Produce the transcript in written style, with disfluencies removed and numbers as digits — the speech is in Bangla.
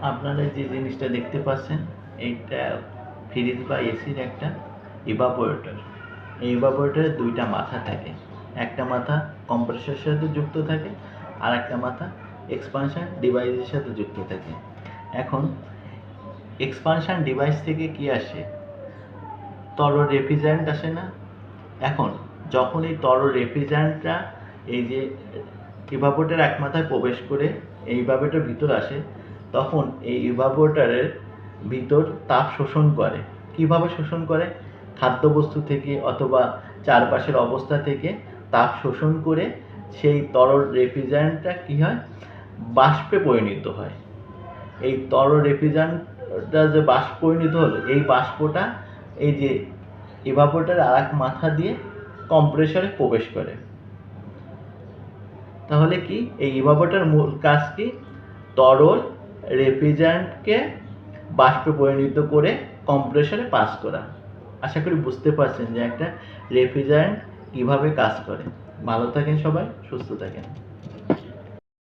আপনারা যে জিনিসটা দেখতে পাচ্ছেন এইটা ফ্রিজ বা এসির একটা ইভাপোরেটর। এই ইভাপোরেটরের দুইটা মাথা থাকে, একটা মাথা কম্প্রেসরের সাথে যুক্ত থাকে আর একটা মাথা এক্সপানশন ডিভাইসের সাথে যুক্ত থাকে। এখন এক্সপানশন ডিভাইস থেকে কি আসে? তরল রেফ্রিজারেন্ট আসে না? এখন যখন এই তরল রেফ্রিজারেন্টটা এই যে ইভাপোরেটরের এক মাথায় প্রবেশ করে এই ইভাপোরেটরের ভিতর আসে, তখন এই ইভাপোরেটরের ভিতর তাপ শোষণ করে। কিভাবে শোষণ করে? খাদ্যবস্তু থেকে অথবা চারপাশের অবস্থা থেকে তাপ শোষণ করে সেই তরল রেফ্রিজারেন্টটা কি হয়? বাষ্পে পরিণত হয়। এই তরল রেফ্রিজারেন্টটা যে বাষ্প পরিণত হলো, এই বাষ্পটা এই যে ইভাপোরেটরের আর এক মাথা দিয়ে কম্প্রেসরে প্রবেশ করে। তাহলে কি এই ইভাপোরেটরের মূল কাজ কি? তরল রেফ্রিজারেন্টকে বাষ্পে পরিণত করে কম্প্রেসরে পাস করা। আশা করি বুঝতে পারছেন যে একটা রেফ্রিজারেন্ট কিভাবে কাজ করে। ভালো থাকেন সবাই, সুস্থ থাকেন।